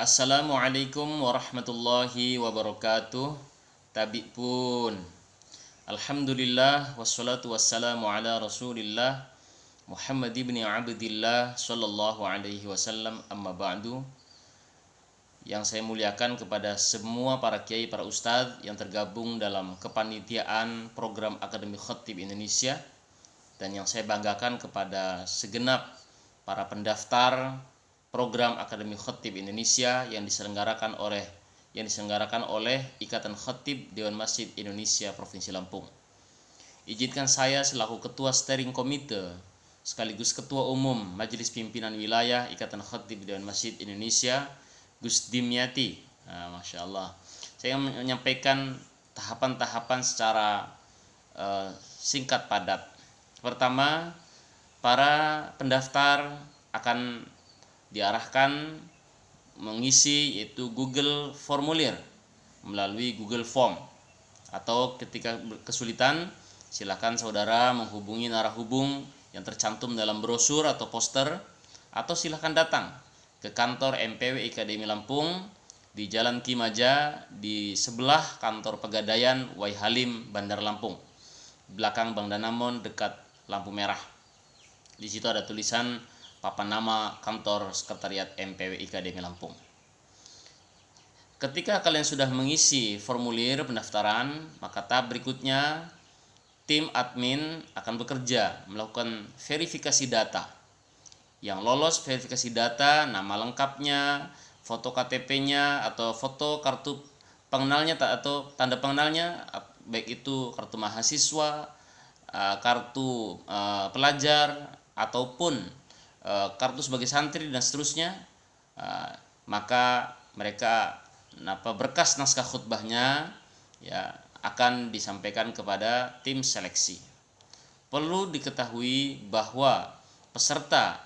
Assalamualaikum warahmatullahi wabarakatuh. Tabi pun. Alhamdulillah wassalatu wassalamu ala Rasulillah Muhammad ibn Abdillah sallallahu alaihi wasallam, amma ba'du. Yang saya muliakan kepada semua para kiai, para ustadz yang tergabung dalam kepanitiaan program Akademi Khatib Indonesia, dan yang saya banggakan kepada segenap para pendaftar program Akademi Khatib Indonesia yang diselenggarakan oleh Ikatan Khatib Dewan Masjid Indonesia Provinsi Lampung. Izinkan saya selaku Ketua Steering Komite sekaligus Ketua Umum Majelis Pimpinan Wilayah Ikatan Khatib Dewan Masjid Indonesia, Gus Dimyati, Masya Allah, saya menyampaikan tahapan-tahapan secara singkat padat. Pertama, para pendaftar akan diarahkan mengisi yaitu Google Formulir melalui Google Form, atau ketika kesulitan silakan saudara menghubungi narah hubung yang tercantum dalam brosur atau poster, atau silakan datang ke kantor MPW IKDMI Lampung di Jalan Kimaja di sebelah kantor Pegadaian Wai Halim Bandar Lampung, belakang Bank Danamon dekat lampu merah. Di situ ada tulisan papan nama kantor sekretariat MPW IKDMI Lampung. Ketika kalian sudah mengisi formulir pendaftaran, maka tahap berikutnya tim admin akan bekerja melakukan verifikasi data. Yang lolos verifikasi data, nama lengkapnya, foto KTP-nya atau foto kartu pengenalnya atau tanda pengenalnya, baik itu kartu mahasiswa, kartu pelajar, ataupun kartu sebagai santri dan seterusnya, maka mereka berkas naskah khutbahnya ya akan disampaikan kepada tim seleksi. Perlu diketahui bahwa peserta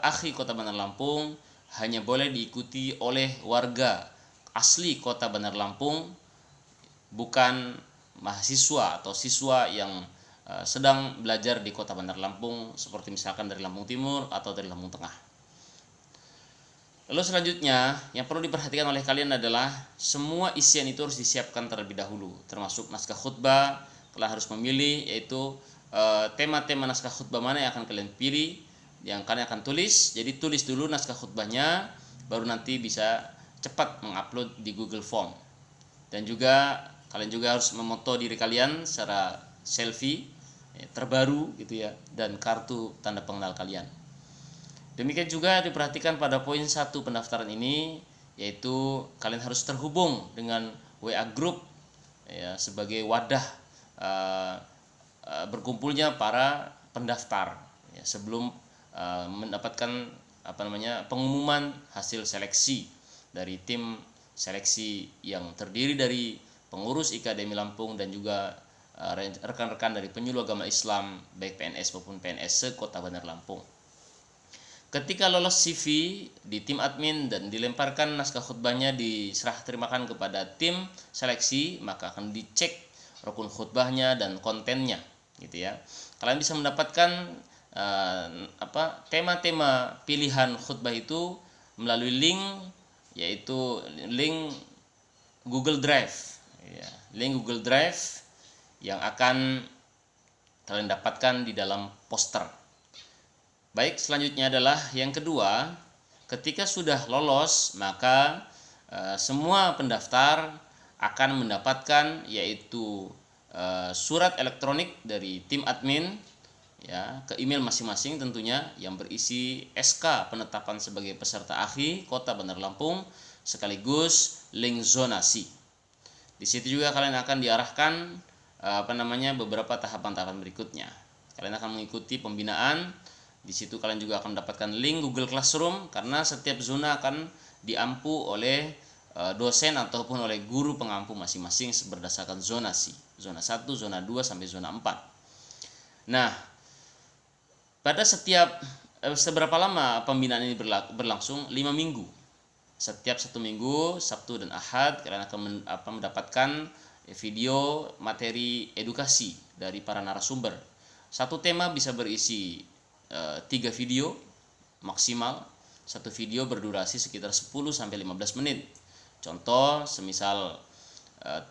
Akhi Kota Bandar Lampung hanya boleh diikuti oleh warga asli Kota Bandar Lampung, bukan mahasiswa atau siswa yang sedang belajar di Kota Bandar Lampung, seperti misalkan dari Lampung Timur atau dari Lampung Tengah. Lalu selanjutnya yang perlu diperhatikan oleh kalian adalah semua isian itu harus disiapkan terlebih dahulu, termasuk naskah khutbah. Kalian harus memilih yaitu tema-tema naskah khutbah mana yang akan kalian pilih, yang kalian akan tulis. Jadi tulis dulu naskah khutbahnya, baru nanti bisa cepat mengupload di Google Form. Dan juga kalian juga harus memoto diri kalian secara selfie terbaru gitu ya, dan kartu tanda pengenal kalian. Demikian juga diperhatikan pada poin 1 pendaftaran ini, yaitu kalian harus terhubung dengan WA group ya, sebagai wadah berkumpulnya para pendaftar ya, sebelum mendapatkan pengumuman hasil seleksi dari tim seleksi yang terdiri dari pengurus IKDMI Lampung dan juga rekan-rekan dari penyuluh agama Islam baik PNS maupun PNS se-Kota Bandar Lampung. Ketika lolos CV di tim admin dan dilemparkan naskah khutbahnya diserah terimakan kepada tim seleksi, maka akan dicek rukun khutbahnya dan kontennya gitu ya. Kalian bisa mendapatkan tema-tema pilihan khutbah itu melalui link, yaitu link Google Drive ya, link Google Drive yang akan kalian dapatkan di dalam poster. Baik, selanjutnya adalah yang kedua, ketika sudah lolos maka semua pendaftar akan mendapatkan yaitu surat elektronik dari tim admin ya, ke email masing-masing tentunya, yang berisi SK penetapan sebagai peserta akhi Kota Bandar Lampung sekaligus link zonasi. Di situ juga kalian akan diarahkan beberapa tahapan-tahapan berikutnya. Kalian akan mengikuti pembinaan. Di situ kalian juga akan mendapatkan link Google Classroom, karena setiap zona akan diampu oleh dosen ataupun oleh guru pengampu masing-masing berdasarkan zonasi. Zona 1, zona 2 sampai zona 4. Nah, pada seberapa lama pembinaan ini berlangsung? 5 minggu. Setiap 1 minggu, Sabtu dan Ahad, kalian akan mendapatkan video materi edukasi dari para narasumber. Satu tema bisa berisi 3 video maksimal. satu video berdurasi sekitar 10-15 menit. Contoh semisal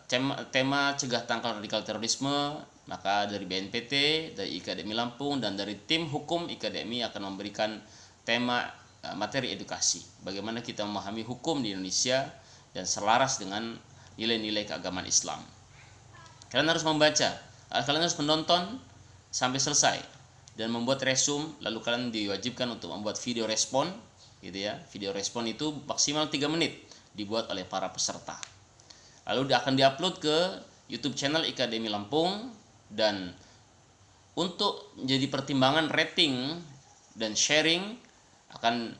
tema cegah tangkal radikal terorisme, maka dari BNPT, dari IKDMI Lampung, dan dari tim hukum IKDMI akan memberikan tema materi edukasi bagaimana kita memahami hukum di Indonesia dan selaras dengan nilai-nilai keagamaan Islam. Kalian harus membaca, kalian harus menonton sampai selesai dan membuat resume, lalu kalian diwajibkan untuk membuat video respon, gitu ya. Video respon itu maksimal 3 menit dibuat oleh para peserta. Lalu akan diupload ke YouTube channel IKDMI Lampung, dan untuk menjadi pertimbangan rating dan sharing akan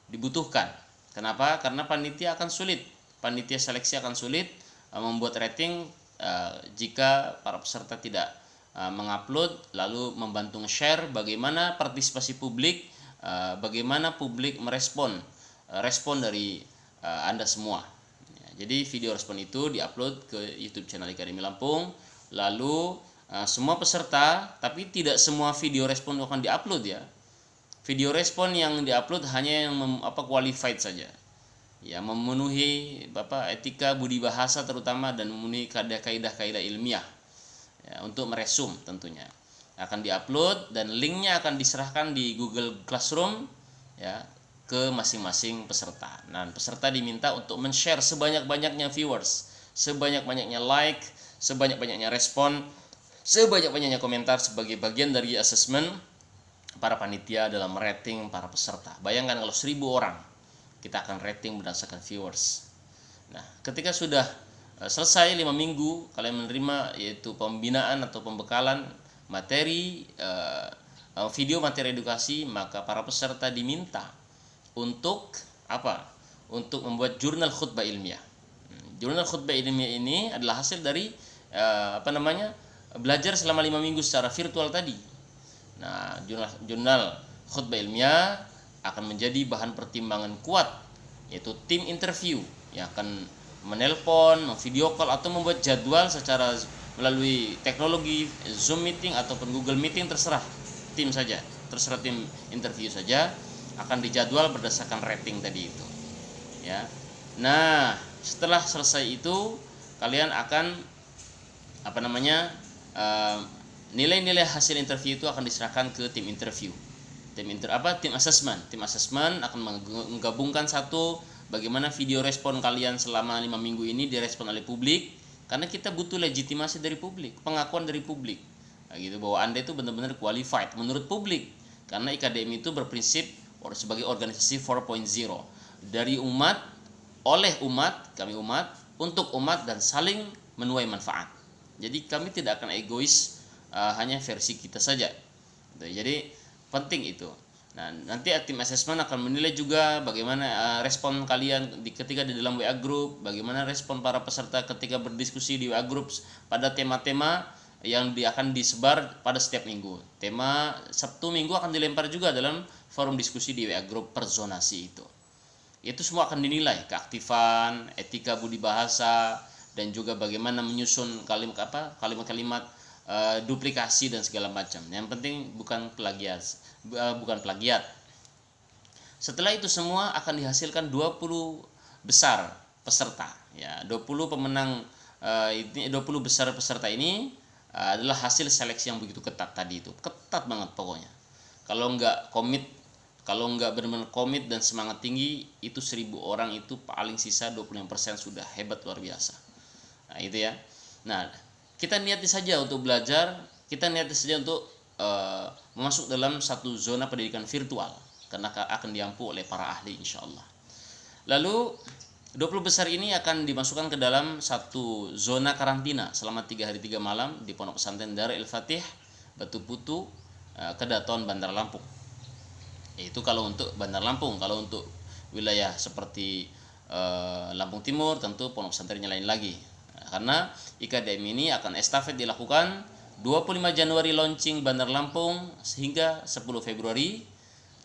dibutuhkan. Kenapa? Karena panitia akan sulit, panitia seleksi akan sulit membuat rating jika para peserta tidak mengupload lalu membantu share bagaimana partisipasi publik, bagaimana publik merespon respon dari Anda semua. Jadi video respon itu diupload ke YouTube channel IKDMI Lampung, lalu semua peserta, tapi tidak semua video respon akan diupload ya. Video respon yang diupload hanya yang qualified saja, ya, memenuhi etika budi bahasa terutama, dan memenuhi kaidah-kaidah ilmiah ya, untuk meresum tentunya akan diupload, dan linknya akan diserahkan di Google Classroom ya ke masing-masing peserta. Nah, peserta diminta untuk men-share sebanyak-banyaknya viewers, sebanyak-banyaknya like, sebanyak-banyaknya respon, sebanyak-banyaknya komentar sebagai bagian dari asesmen para panitia dalam rating para peserta. Bayangkan kalau 1000 orang, kita akan rating berdasarkan viewers. Nah, ketika sudah selesai 5 minggu kalian menerima yaitu pembinaan atau pembekalan materi video materi edukasi, maka para peserta diminta untuk apa? Untuk membuat jurnal khutbah ilmiah. Jurnal khutbah ilmiah ini adalah hasil dari belajar selama 5 minggu secara virtual tadi. Nah, jurnal khutbah ilmiah akan menjadi bahan pertimbangan kuat, yaitu tim interview yang akan menelpon, video call, atau membuat jadwal secara melalui teknologi Zoom meeting ataupun Google Meeting, terserah tim saja, terserah tim interview saja, akan dijadwal berdasarkan rating tadi itu. Ya. Nah, setelah selesai itu kalian akan nilai-nilai hasil interview itu akan diserahkan ke tim interview. Tim asesmen akan menggabungkan satu bagaimana video respon kalian selama 5 minggu ini direspon oleh publik, karena kita butuh legitimasi dari publik, pengakuan dari publik. Nah, gitu, bahwa Anda itu benar-benar qualified menurut publik. Karena IKDMI itu berprinsip sebagai organisasi 4.0, dari umat, oleh umat, kami umat, untuk umat, dan saling menuai manfaat. Jadi kami tidak akan egois hanya versi kita saja. Jadi penting itu. Nah, nanti tim asesmen akan menilai juga bagaimana respon kalian ketika di dalam WA group, bagaimana respon para peserta ketika berdiskusi di WA group pada tema-tema yang akan disebar pada setiap minggu. Tema Sabtu Minggu akan dilempar juga dalam forum diskusi di WA group per zonasi itu. Itu semua akan dinilai, keaktifan, etika budi bahasa, dan juga bagaimana menyusun kalimat-kalimat duplikasi dan segala macam. Yang penting bukan plagiat. Setelah itu semua akan dihasilkan 20 besar peserta. Ya, 20 pemenang 20 besar peserta ini adalah hasil seleksi yang begitu ketat tadi itu. Ketat banget pokoknya. Kalau nggak benar-benar komit dan semangat tinggi, itu 1000 orang itu paling sisa 25% sudah hebat luar biasa. Nah, itu ya. Nah, kita niati saja untuk belajar, kita niati saja untuk masuk dalam satu zona pendidikan virtual, karena akan diampu oleh para ahli insya Allah. Lalu 20 besar ini akan dimasukkan ke dalam satu zona karantina selama 3 hari 3 malam di Pondok Pesantren Darul Fatih, Batu Putu, Kedaton, Bandar Lampung. Itu kalau untuk Bandar Lampung. Kalau untuk wilayah seperti Lampung Timur, tentu pondok pesantrennya lain lagi. Karena IKDMI ini akan estafet dilakukan 25 Januari launching Bandar Lampung sehingga 10 Februari.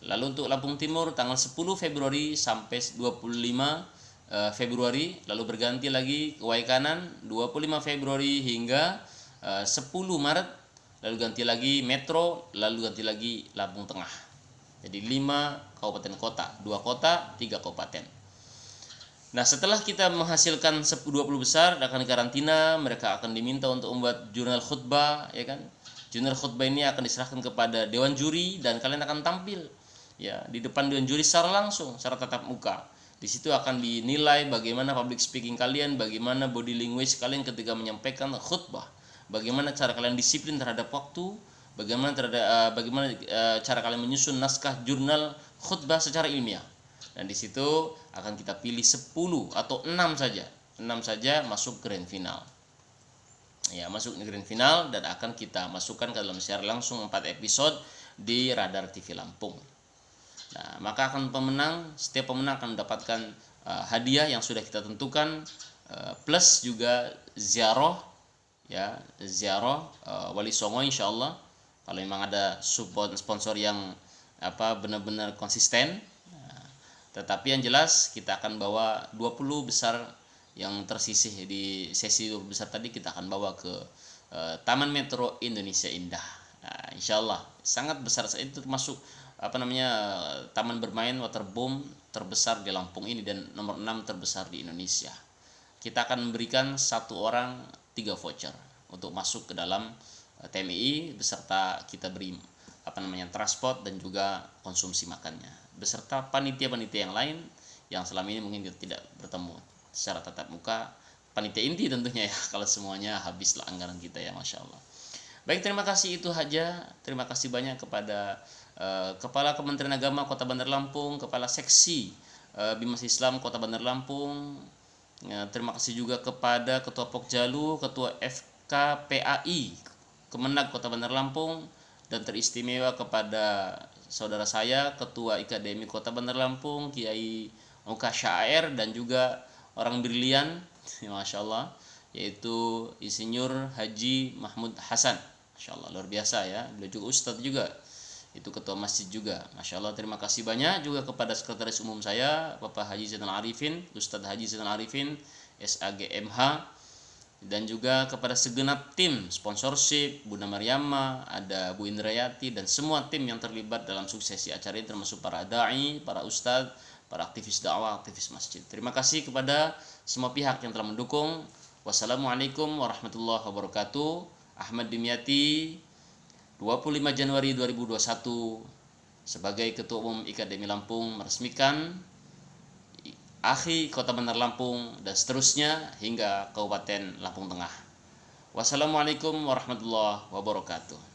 Lalu untuk Lampung Timur tanggal 10 Februari sampai 25 Februari. Lalu berganti lagi ke Waikanan 25 Februari hingga 10 Maret. Lalu ganti lagi Metro, lalu ganti lagi Lampung Tengah. Jadi 5 kabupaten kota, 2 kota, 3 kabupaten. Nah, setelah kita menghasilkan 20 besar akan dikarantina, mereka akan diminta untuk membuat jurnal khutbah, ya kan? Jurnal khutbah ini akan diserahkan kepada dewan juri dan kalian akan tampil ya di depan dewan juri secara langsung, secara tatap muka. Di situ akan dinilai bagaimana public speaking kalian, bagaimana body language kalian ketika menyampaikan khutbah, bagaimana cara kalian disiplin terhadap waktu, bagaimana cara kalian menyusun naskah jurnal khutbah secara ilmiah. Dan di situ akan kita pilih 10 atau 6 saja. 6 saja masuk grand final. Ya, masuk ke grand final dan akan kita masukkan ke dalam siar langsung 4 episode di Radar TV Lampung. Nah, maka setiap pemenang akan mendapatkan hadiah yang sudah kita tentukan, plus juga ziarah ya, ziarah Wali Songo insyaallah. Kalau memang ada support sponsor yang benar-benar konsisten. Tetapi yang jelas kita akan bawa 20 besar yang tersisih di sesi 20 besar tadi, kita akan bawa ke Taman Metro Indonesia Indah. Nah, insyaallah sangat besar, itu termasuk taman bermain waterboom terbesar di Lampung ini dan nomor 6 terbesar di Indonesia. Kita akan memberikan 1 orang 3 voucher untuk masuk ke dalam TMI beserta kita beri transport dan juga konsumsi makannya, beserta panitia-panitia yang lain yang selama ini mungkin kita tidak bertemu secara tatap muka, panitia inti tentunya ya, kalau semuanya habislah anggaran kita ya, Masya Allah. Baik, terima kasih, itu saja. Terima kasih banyak kepada Kepala Kementerian Agama Kota Bandar Lampung, Kepala Seksi Bimas Islam Kota Bandar Lampung. Terima kasih juga kepada Ketua Pokjalu, Ketua FKPAI Kemenag Kota Bandar Lampung, dan teristimewa kepada saudara saya Ketua IKDMI Kota Bandar Lampung, Kiai Muka Syair, dan juga orang brilian, Masya Allah, yaitu Insinyur Haji Mahmud Hasan. Masya Allah, luar biasa ya, beliau juga Ustadz juga, itu ketua masjid juga, Masya Allah. Terima kasih banyak juga kepada sekretaris umum saya Bapak Haji Zainal Arifin, Ustadz Haji Zainal Arifin SAGMH, dan juga kepada segenap tim sponsorship, Bunda Maryama, ada Bu Indrayati, dan semua tim yang terlibat dalam suksesi acara ini, termasuk para da'i, para ustadz, para aktivis dakwah, aktivis masjid. Terima kasih kepada semua pihak yang telah mendukung. Wassalamualaikum warahmatullahi wabarakatuh. Ahmad Dimyati, 25 Januari 2021, sebagai Ketua Umum IKDMI Lampung meresmikan AKHI Kota Bandar Lampung dan seterusnya hingga Kabupaten Lampung Tengah. Wassalamualaikum warahmatullahi wabarakatuh.